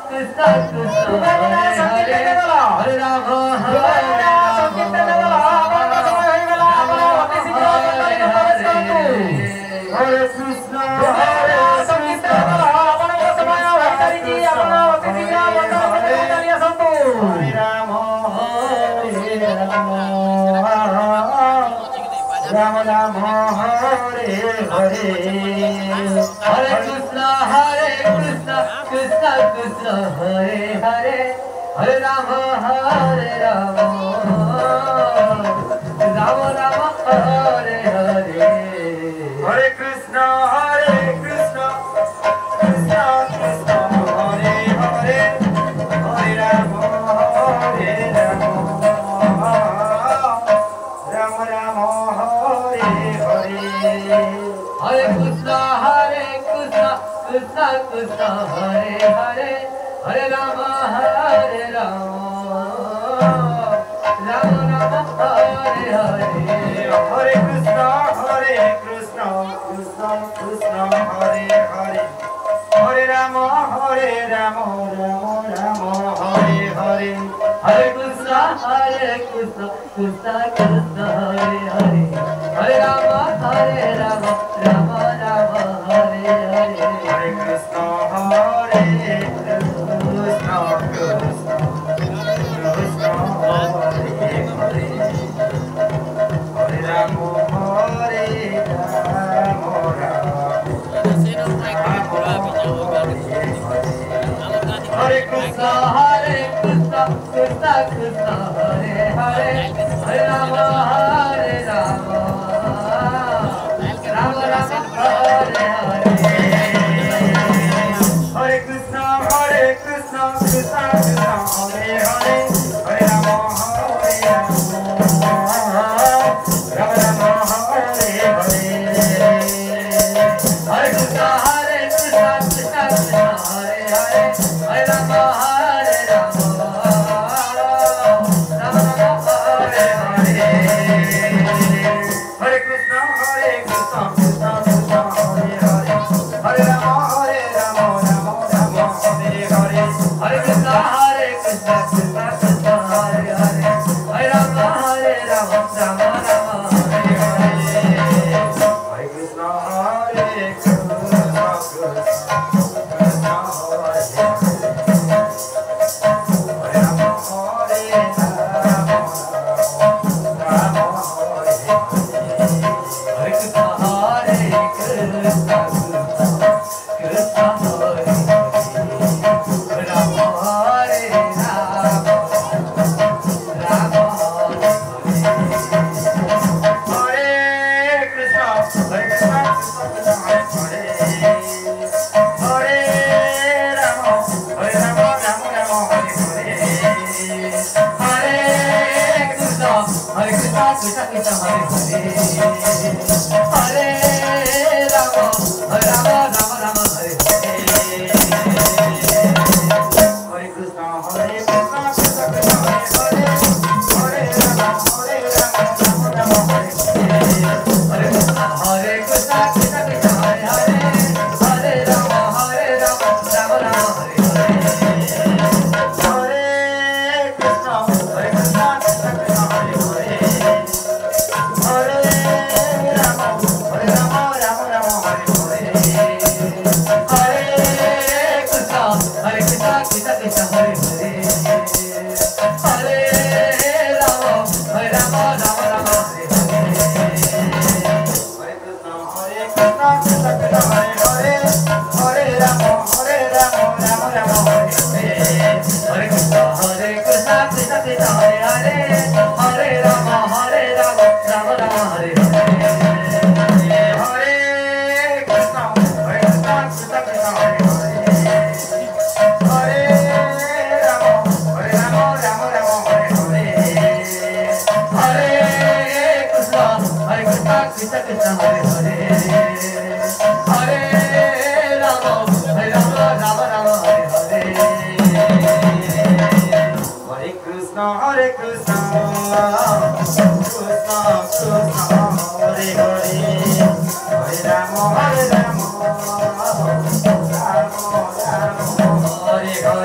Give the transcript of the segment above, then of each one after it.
Krishna Krishna Hare Hare Hare Rama Hare Rama Rama Hare Hare Hare Krishna Krishna Krishna Hare Hare Hare Rama Hare Rama Rama Rama Hare Hare Hare Krishna Krishna Krishna Hare Hare Hare Rama Hare Rama Rama Rama Hare Hare Hare Krishna Krishna Krishna Hare Hare Hare Rama Hare Rama Rama Rama Hare Hare Hare Krishna Krishna Krishna Hare Hare Hare Rama Hare Rama Rama Rama Hare Hare Hare Krishna Krishna Krishna Hare Hare Hare Rama Hare Rama Rama Rama Hare Hare Hare Krishna Krishna Krishna Hare Hare Hare Rama Hare Rama Hare Krishna Krishna Krishna Hare Hare Hare Rama Hare Rama Rama Rama Hare Hare Hare Krishna Krishna Krishna Hare Hare Hare Rama Hare Rama Rama Rama Hare Hare Hare Krishna Krishna Krishna Hare Hare Hare Rama Hare Rama Rama Rama Hare Hare Hare Krishna Krishna Krishna Hare Hare Hare Rama Hare Rama Rama Rama Hare Hare Hare Krishna Krishna Krishna Hare Hare Hare Rama Hare Rama Rama Rama Hare Hare Hare Krishna Krishna Krishna Hare Hare Rama Hare Rama Rama Hare Hare Krishna Krishna Krishna Hare Hare Rama Hare Rama Rama Hare Krishna Krishna Hare Hare Rama Hare Rama Rama Rama Hare Hare Hare Krishna Krishna Krishna Hare Hare Hare Rama Hare Rama Rama Rama Hare Hare Hare Krishna Krishna Krishna Hare Hare Hare Rama Hare Rama Rama Rama Hare Hare Hare Krishna Krishna Krishna Hare Hare Hare Rama Hare Rama Rama Rama Hare Hare Hare Krishna Krishna Krishna Hare Hare Hare Rama Hare Rama Rama Rama Hare Hare Hare Krishna Krishna Krishna Hare Hare Hare Rama Hare Rama Rama Rama Hare Hare Hare Krishna Krishna Krishna Hare Hare Hare Rama Hare Rama Rama Rama Hare Hare Hare Krishna Krishna Krishna Hare Hare Hare Rama Hare Rama Rama Rama Hare Hare Hare Krishna Krishna Krishna Hare Hare Hare Rama Hare Rama Rama Rama Hare Hare Hare Krishna Krishna Krishna Hare Hare Hare Rama Hare Rama Rama Rama Hare Hare Hare Krishna Krishna Krishna Krishna Hare Hare Hare Rama Hare Rama Rama Rama Hare Hare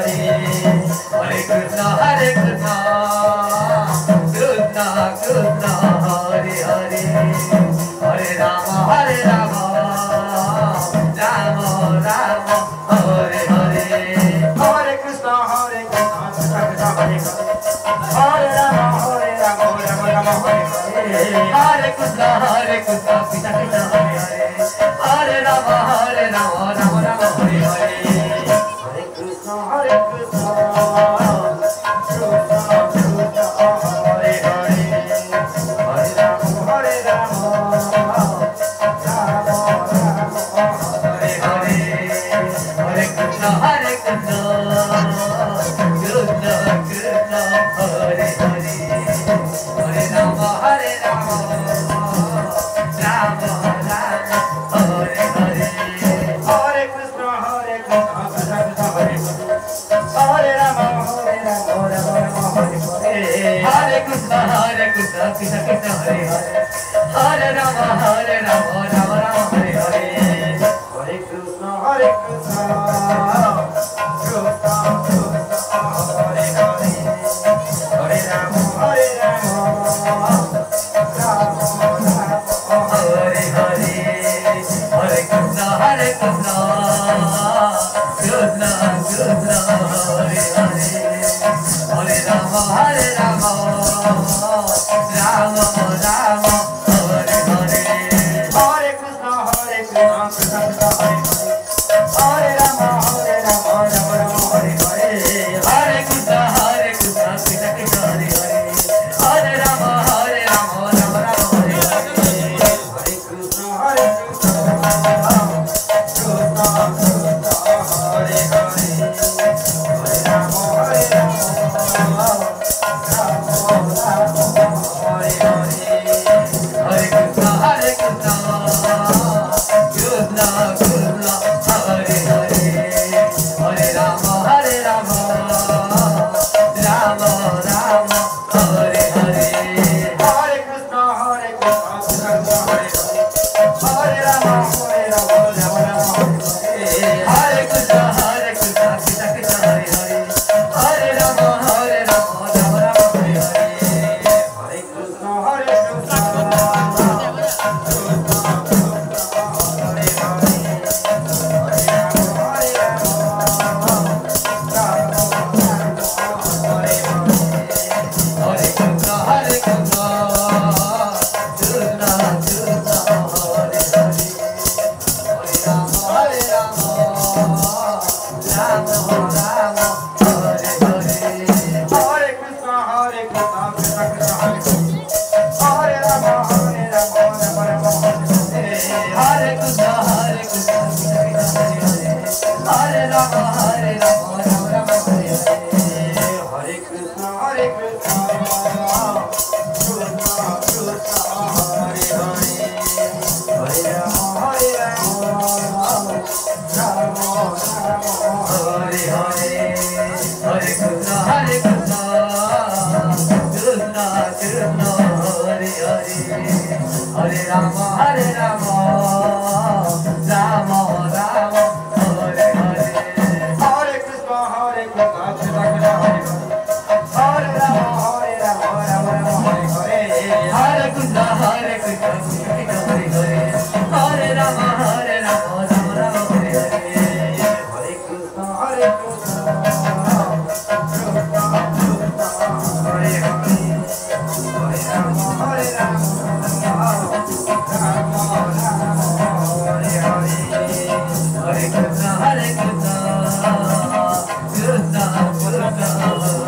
Hare Krishna,